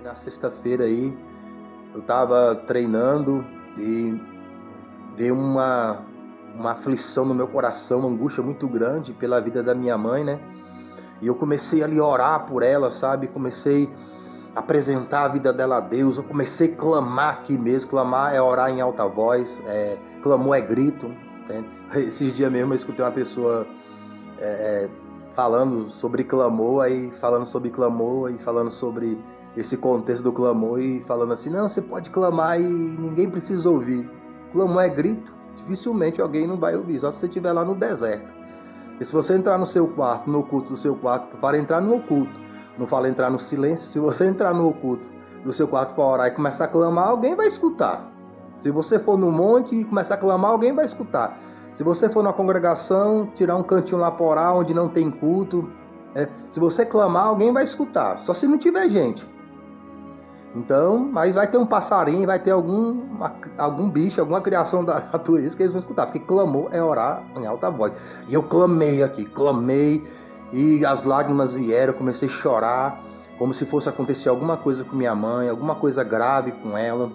na sexta-feira aí, eu estava treinando e veio uma aflição no meu coração, uma angústia muito grande pela vida da minha mãe, né? E eu comecei ali a orar por ela, sabe? Comecei a apresentar a vida dela a Deus. Eu comecei a clamar aqui mesmo. Clamar é orar em alta voz. Clamor é grito. Entende? Esses dias mesmo eu escutei uma pessoa falando sobre clamor, aí falando sobre clamor e falando sobre esse contexto do clamor e falando assim, não, você pode clamar e ninguém precisa ouvir. Clamor é grito. Dificilmente alguém não vai ouvir, só se você estiver lá no deserto. E se você entrar no seu quarto, no oculto do seu quarto, para entrar no oculto, não fala entrar no silêncio, se você entrar no oculto do seu quarto para orar e começar a clamar, alguém vai escutar. Se você for no monte e começar a clamar, alguém vai escutar. Se você for na congregação, tirar um cantinho lá para orar, onde não tem culto, se você clamar, alguém vai escutar, só se não tiver gente. Então, mas vai ter um passarinho, vai ter algum bicho, alguma criação da natureza que eles vão escutar, porque clamor é orar em alta voz. E eu clamei aqui, clamei, e as lágrimas vieram, eu comecei a chorar, como se fosse acontecer alguma coisa com minha mãe, alguma coisa grave com ela.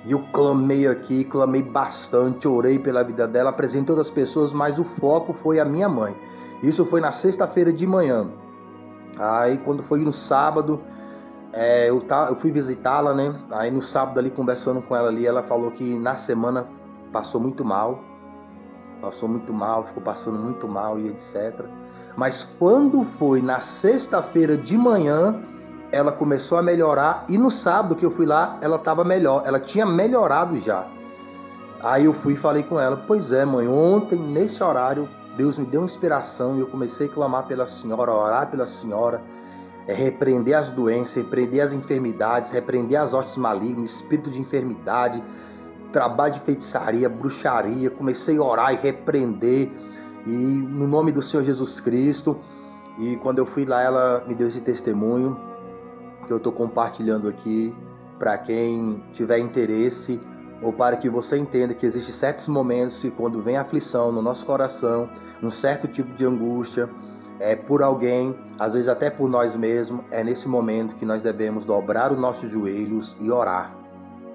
E eu clamei aqui, clamei bastante, orei pela vida dela, apresentei outras pessoas, mas o foco foi a minha mãe. Isso foi na sexta-feira de manhã. Aí quando foi no sábado, eu fui visitá-la, né? Aí no sábado ali, conversando com ela ali, ela falou que na semana passou muito mal, ficou passando muito mal e etc. Mas quando foi na sexta-feira de manhã, ela começou a melhorar e no sábado que eu fui lá, ela estava melhor, ela tinha melhorado já. Aí eu fui e falei com ela, pois é mãe, ontem nesse horário Deus me deu uma inspiração e eu comecei a clamar pela senhora, orar pela senhora, repreender as doenças, repreender as enfermidades, repreender as hostes malignas, espírito de enfermidade, trabalho de feitiçaria, bruxaria. Comecei a orar e repreender e no nome do Senhor Jesus Cristo. E quando eu fui lá, ela me deu esse testemunho que eu estou compartilhando aqui para quem tiver interesse ou para que você entenda que existem certos momentos que quando vem aflição no nosso coração, um certo tipo de angústia, por alguém, às vezes até por nós mesmos, é nesse momento que nós devemos dobrar os nossos joelhos e orar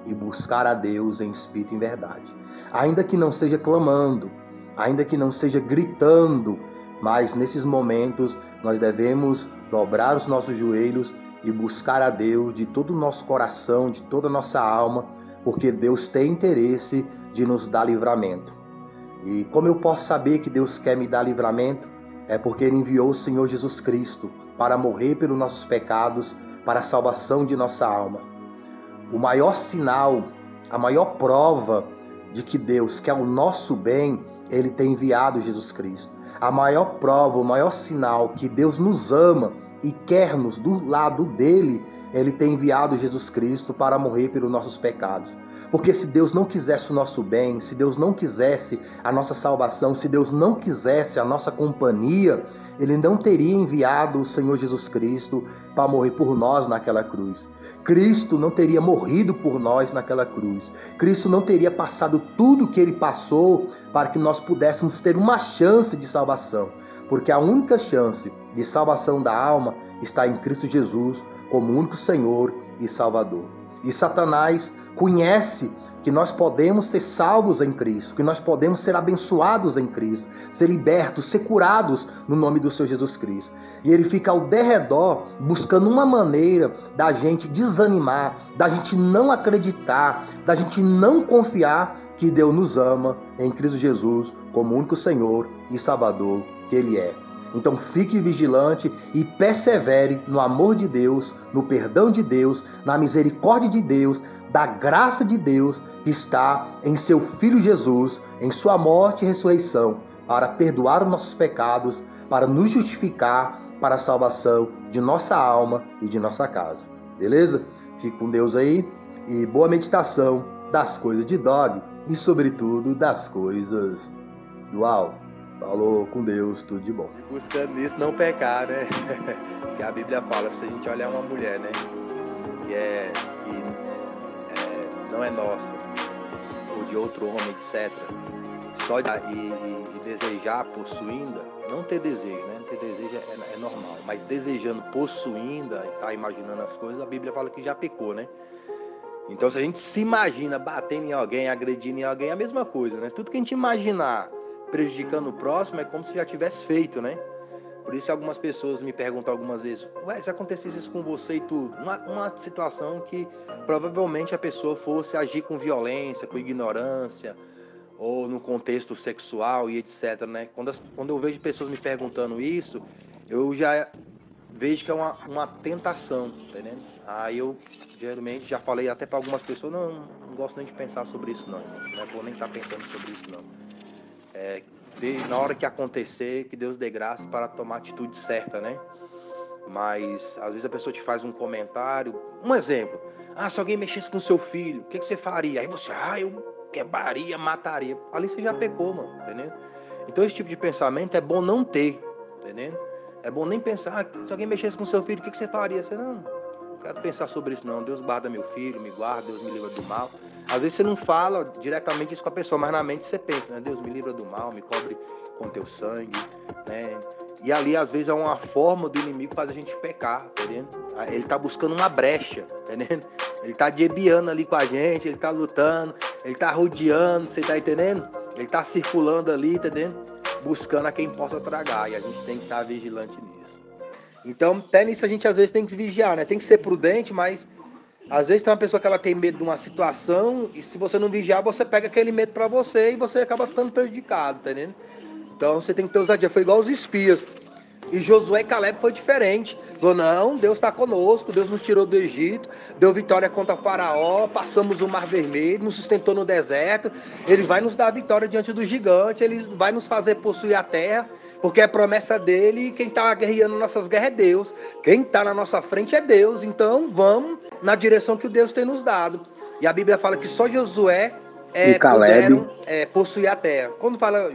e buscar a Deus em espírito e em verdade. Ainda que não seja clamando, ainda que não seja gritando, mas nesses momentos nós devemos dobrar os nossos joelhos e buscar a Deus de todo o nosso coração, de toda a nossa alma, porque Deus tem interesse de nos dar livramento. E como eu posso saber que Deus quer me dar livramento? É porque Ele enviou o Senhor Jesus Cristo para morrer pelos nossos pecados, para a salvação de nossa alma. O maior sinal, a maior prova de que Deus quer o nosso bem, Ele tem enviado Jesus Cristo. A maior prova, o maior sinal que Deus nos ama e quer-nos do lado dEle, Ele tem enviado Jesus Cristo para morrer pelos nossos pecados. Porque se Deus não quisesse o nosso bem, se Deus não quisesse a nossa salvação, se Deus não quisesse a nossa companhia, Ele não teria enviado o Senhor Jesus Cristo para morrer por nós naquela cruz. Cristo não teria morrido por nós naquela cruz. Cristo não teria passado tudo o que Ele passou para que nós pudéssemos ter uma chance de salvação. Porque a única chance de salvação da alma está em Cristo Jesus como único Senhor e Salvador. E Satanás conhece que nós podemos ser salvos em Cristo, que nós podemos ser abençoados em Cristo, ser libertos, ser curados no nome do Senhor Jesus Cristo. E ele fica ao derredor buscando uma maneira da gente desanimar, da gente não acreditar, da gente não confiar que Deus nos ama em Cristo Jesus como único Senhor e Salvador que Ele é. Então fique vigilante e persevere no amor de Deus, no perdão de Deus, na misericórdia de Deus, da graça de Deus que está em seu Filho Jesus, em sua morte e ressurreição, para perdoar os nossos pecados, para nos justificar para a salvação de nossa alma e de nossa casa. Beleza? Fique com Deus aí e boa meditação das coisas de Dog e, sobretudo, das coisas do alto. Falou, com Deus, tudo de bom. E buscando isso não pecar, né? Que a Bíblia fala, se a gente olhar uma mulher, né? Que não é nossa, ou de outro homem, etc. Só e desejar possuindo, Não ter desejo, né? Ter desejo é normal, mas desejando, possuindo e tá imaginando as coisas, a Bíblia fala que já pecou, né? Então, se a gente se imagina batendo em alguém, agredindo em alguém, é a mesma coisa, né? Tudo que a gente imaginar prejudicando o próximo é como se já tivesse feito, né? Por isso algumas pessoas me perguntam algumas vezes, ué, se acontecesse isso com você e tudo, uma situação que provavelmente a pessoa fosse agir com violência, com ignorância, ou no contexto sexual e etc, né? Quando eu vejo pessoas me perguntando isso, eu já vejo que é uma tentação, tá entendendo? Aí eu geralmente já falei até para algumas pessoas, não gosto nem de pensar sobre isso não, irmão. Não é bom nem estar pensando sobre isso não. Na hora que acontecer, que Deus dê graça para tomar a atitude certa, né? Mas às vezes a pessoa te faz um comentário, um exemplo, se alguém mexesse com seu filho, o que você faria? Aí você, eu quebraria, mataria. Ali você já pecou, mano, entendeu? Então esse tipo de pensamento é bom não ter, entendeu? É bom nem pensar, se alguém mexesse com seu filho, o que você faria? Você não quero pensar sobre isso não, Deus guarda meu filho, me guarda, Deus me livra do mal. Às vezes você não fala diretamente isso com a pessoa, mas na mente você pensa, né? Deus me livra do mal, me cobre com teu sangue, né? E ali às vezes é uma forma do inimigo fazer a gente pecar, tá entendendo? Ele tá buscando uma brecha, tá entendendo? Ele tá debiando ali com a gente, ele tá lutando, ele tá rodeando, você tá entendendo? Ele tá circulando ali, tá entendendo? Buscando a quem possa tragar, e a gente tem que estar vigilante nisso. Então, até nisso a gente às vezes tem que vigiar, né? Tem que ser prudente, mas às vezes tem uma pessoa que ela tem medo de uma situação e se você não vigiar, você pega aquele medo pra você e você acaba ficando prejudicado, tá entendendo? Então você tem que ter ousadia. Foi igual os espias. E Josué e Caleb foi diferente. Falou, não, Deus está conosco, Deus nos tirou do Egito, deu vitória contra Faraó, passamos o Mar Vermelho, nos sustentou no deserto, Ele vai nos dar vitória diante do gigante, Ele vai nos fazer possuir a terra, porque é promessa dEle e quem está guerreando nossas guerras é Deus. Quem está na nossa frente é Deus, então vamos na direção que o Deus tem nos dado. E a Bíblia fala que só Josué E Caleb puderam possuir a terra. Quando fala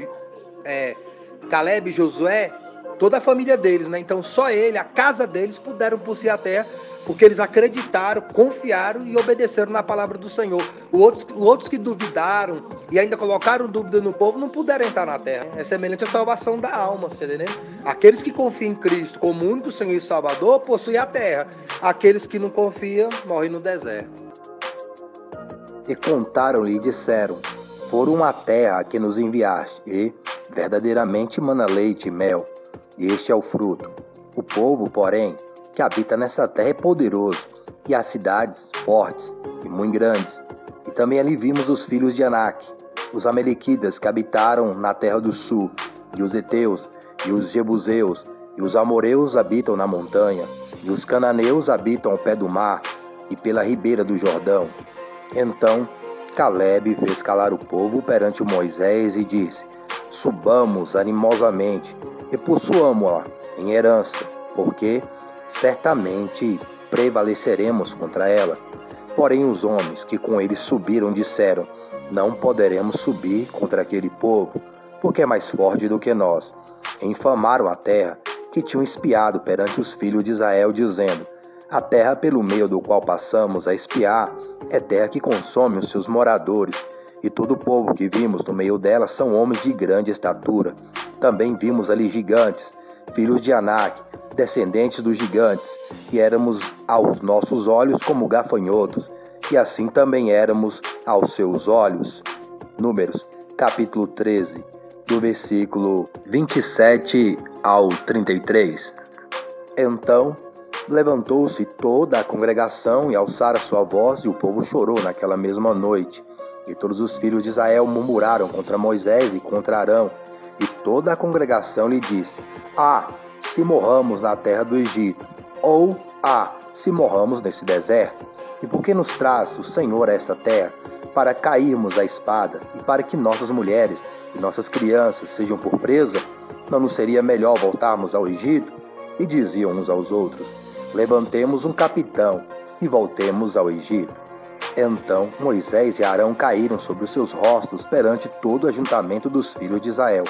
Caleb e Josué, toda a família deles, né? Então só ele, a casa deles puderam possuir a terra, porque eles acreditaram, confiaram e obedeceram na palavra do Senhor. Os outros que duvidaram e ainda colocaram dúvida no povo não puderam entrar na terra. É semelhante à salvação da alma, você entendeu? Aqueles que confiam em Cristo como único Senhor e Salvador possuem a terra. Aqueles que não confiam morrem no deserto. E contaram-lhe e disseram, foram a terra que nos enviaste, e verdadeiramente mana leite e mel, e este é o fruto. O povo, porém, que habita nessa terra é poderoso, e as cidades fortes e muito grandes. E também ali vimos os filhos de Anak, os amalequitas que habitaram na terra do sul, e os heteus, e os jebuseus, e os amoreus habitam na montanha, e os cananeus habitam ao pé do mar, e pela ribeira do Jordão. Então Caleb fez calar o povo perante Moisés e disse, subamos animosamente e possuamo-a em herança, porque certamente prevaleceremos contra ela. Porém os homens que com ele subiram disseram, não poderemos subir contra aquele povo, porque é mais forte do que nós. E infamaram a terra que tinham espiado perante os filhos de Israel, dizendo, a terra pelo meio do qual passamos a espiar é terra que consome os seus moradores, e todo o povo que vimos no meio dela são homens de grande estatura. Também vimos ali gigantes, filhos de Anak, descendentes dos gigantes, e éramos aos nossos olhos como gafanhotos, e assim também éramos aos seus olhos. Números, capítulo 13, do versículo 27 ao 33. Então levantou-se toda a congregação e alçara sua voz, e o povo chorou naquela mesma noite. E todos os filhos de Israel murmuraram contra Moisés e contra Arão. E toda a congregação lhe disse, se morramos na terra do Egito, ou se morramos nesse deserto. E por que nos traz o Senhor a esta terra? Para cairmos à espada, e para que nossas mulheres e nossas crianças sejam por presa? Não nos seria melhor voltarmos ao Egito? E diziam uns aos outros, levantemos um capitão e voltemos ao Egito. Então Moisés e Arão caíram sobre os seus rostos perante todo o ajuntamento dos filhos de Israel.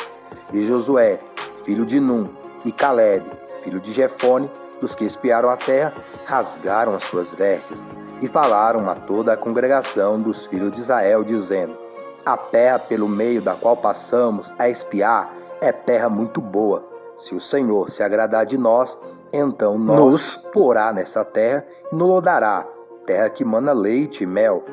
E Josué, filho de Num, e Caleb, filho de Jefone, dos que espiaram a terra, rasgaram as suas vestes e falaram a toda a congregação dos filhos de Israel, dizendo, a terra pelo meio da qual passamos a espiar é terra muito boa. Se o Senhor se agradar de nós, então nos porá nessa terra e nos dará, terra que mana leite e mel.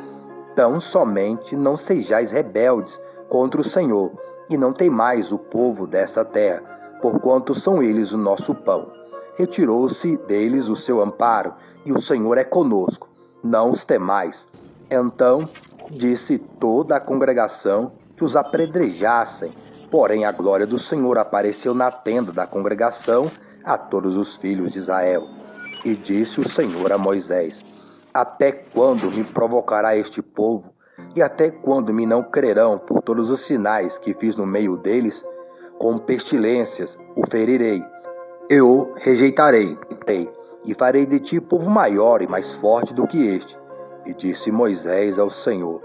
Tão somente não sejais rebeldes contra o Senhor, e não temais o povo desta terra, porquanto são eles o nosso pão. Retirou-se deles o seu amparo, e o Senhor é conosco. Não os temais. Então disse toda a congregação que os apedrejassem. Porém a glória do Senhor apareceu na tenda da congregação a todos os filhos de Israel. E disse o Senhor a Moisés: até quando me provocará este povo? E até quando me não crerão por todos os sinais que fiz no meio deles? Com pestilências o ferirei, eu o rejeitarei, e farei de ti povo maior e mais forte do que este. E disse Moisés ao Senhor: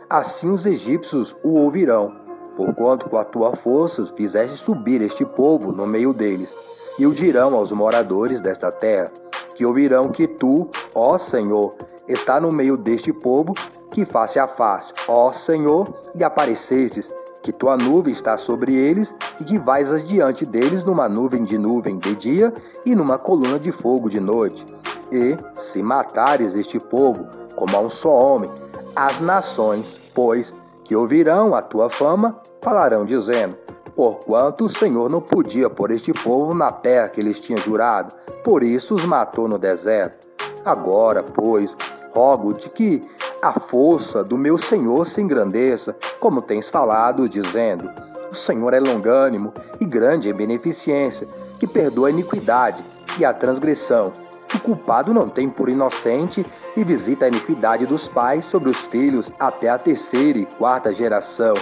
assim os egípcios o ouvirão, porquanto com a tua força fizeste subir este povo no meio deles. E o dirão aos moradores desta terra, que ouvirão que tu, ó Senhor, está no meio deste povo, que face a face, ó Senhor, lhe aparecestes, que tua nuvem está sobre eles, e que vais adiante deles numa nuvem de dia e numa coluna de fogo de noite. E, se matares este povo, como a um só homem, as nações, pois, que ouvirão a tua fama, falarão dizendo: porquanto o Senhor não podia pôr este povo na terra que lhes tinha jurado, por isso os matou no deserto. Agora, pois, rogo-te que a força do meu Senhor se engrandeça, como tens falado, dizendo: o Senhor é longânimo e grande em beneficência, que perdoa a iniquidade e a transgressão, que o culpado não tem por inocente, e visita a iniquidade dos pais sobre os filhos até a terceira e quarta geração.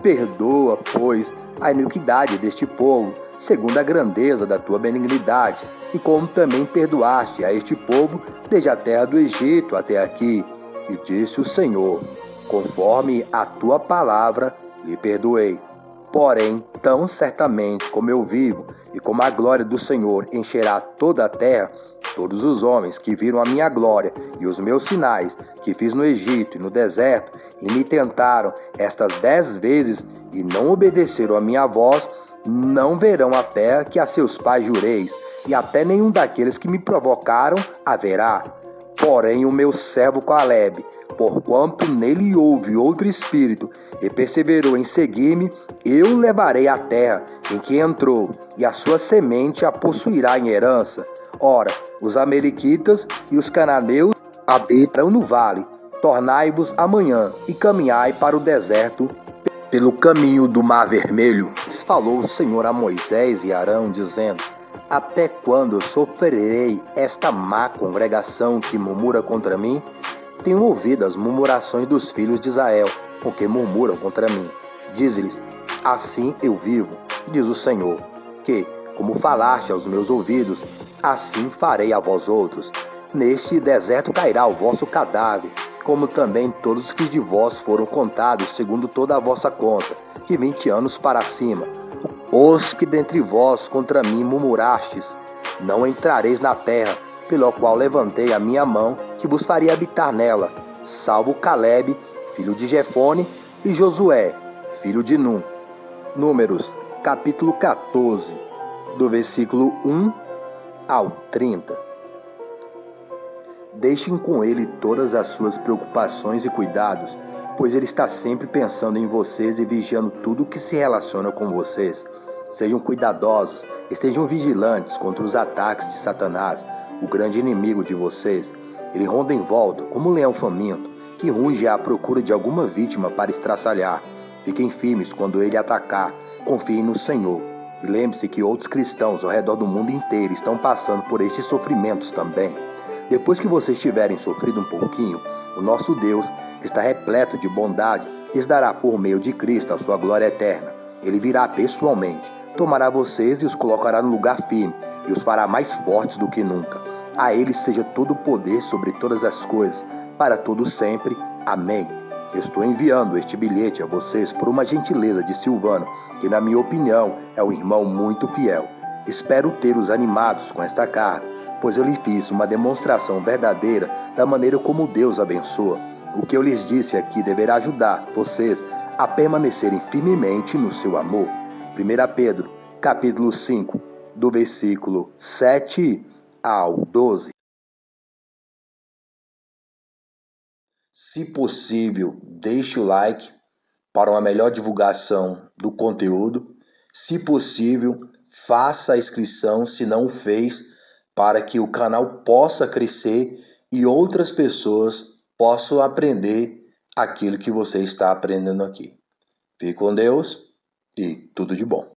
Perdoa, pois, a iniquidade deste povo, segundo a grandeza da tua benignidade, e como também perdoaste a este povo desde a terra do Egito até aqui. E disse o Senhor: conforme a tua palavra lhe perdoei. Porém, tão certamente como eu vivo, e como a glória do Senhor encherá toda a terra, todos os homens que viram a minha glória e os meus sinais que fiz no Egito e no deserto, e me tentaram estas 10 vezes e não obedeceram a minha voz, não verão a terra que a seus pais jureis, e até nenhum daqueles que me provocaram haverá. Porém o meu servo Calebe, porquanto nele houve outro espírito, e perseverou em seguir-me, eu o levarei à terra em que entrou, e a sua semente a possuirá em herança. Ora, os amalequitas e os cananeus habitarão no vale. Tornai-vos amanhã e caminhai para o deserto pelo caminho do Mar Vermelho. Falou o Senhor a Moisés e Arão, dizendo: até quando eu sofrerei esta má congregação que murmura contra mim? Tenho ouvido as murmurações dos filhos de Israel, porque murmuram contra mim. Diz-lhes: assim eu vivo, diz o Senhor, que, como falaste aos meus ouvidos, assim farei a vós outros. Neste deserto cairá o vosso cadáver, como também todos os que de vós foram contados segundo toda a vossa conta, de 20 anos para cima. Os que dentre vós contra mim murmurastes, não entrareis na terra, pelo qual levantei a minha mão, que vos faria habitar nela, salvo Calebe, filho de Jefone, e Josué, filho de Num. Números, capítulo 14, do versículo 1 ao 30. Deixem com ele todas as suas preocupações e cuidados, pois ele está sempre pensando em vocês e vigiando tudo o que se relaciona com vocês. Sejam cuidadosos, estejam vigilantes contra os ataques de Satanás, o grande inimigo de vocês. Ele ronda em volta como um leão faminto, que ruge à procura de alguma vítima para estraçalhar. Fiquem firmes quando ele atacar, confiem no Senhor. E lembre-se que outros cristãos ao redor do mundo inteiro estão passando por estes sofrimentos também. Depois que vocês tiverem sofrido um pouquinho, o nosso Deus, que está repleto de bondade, lhes dará por meio de Cristo a sua glória eterna. Ele virá pessoalmente, tomará vocês e os colocará no lugar firme, e os fará mais fortes do que nunca. A ele seja todo o poder sobre todas as coisas, para todo sempre. Amém. Estou enviando este bilhete a vocês por uma gentileza de Silvano, que na minha opinião é um irmão muito fiel. Espero tê-los animados com esta carta, pois eu lhe fiz uma demonstração verdadeira da maneira como Deus abençoa. O que eu lhes disse aqui deverá ajudar vocês a permanecerem firmemente no seu amor. 1 Pedro, capítulo 5, do versículo 7 ao 12. Se possível, deixe o like para uma melhor divulgação do conteúdo. Se possível, faça a inscrição se não o fez, para que o canal possa crescer e outras pessoas possam aprender aquilo que você está aprendendo aqui. Fique com Deus e tudo de bom.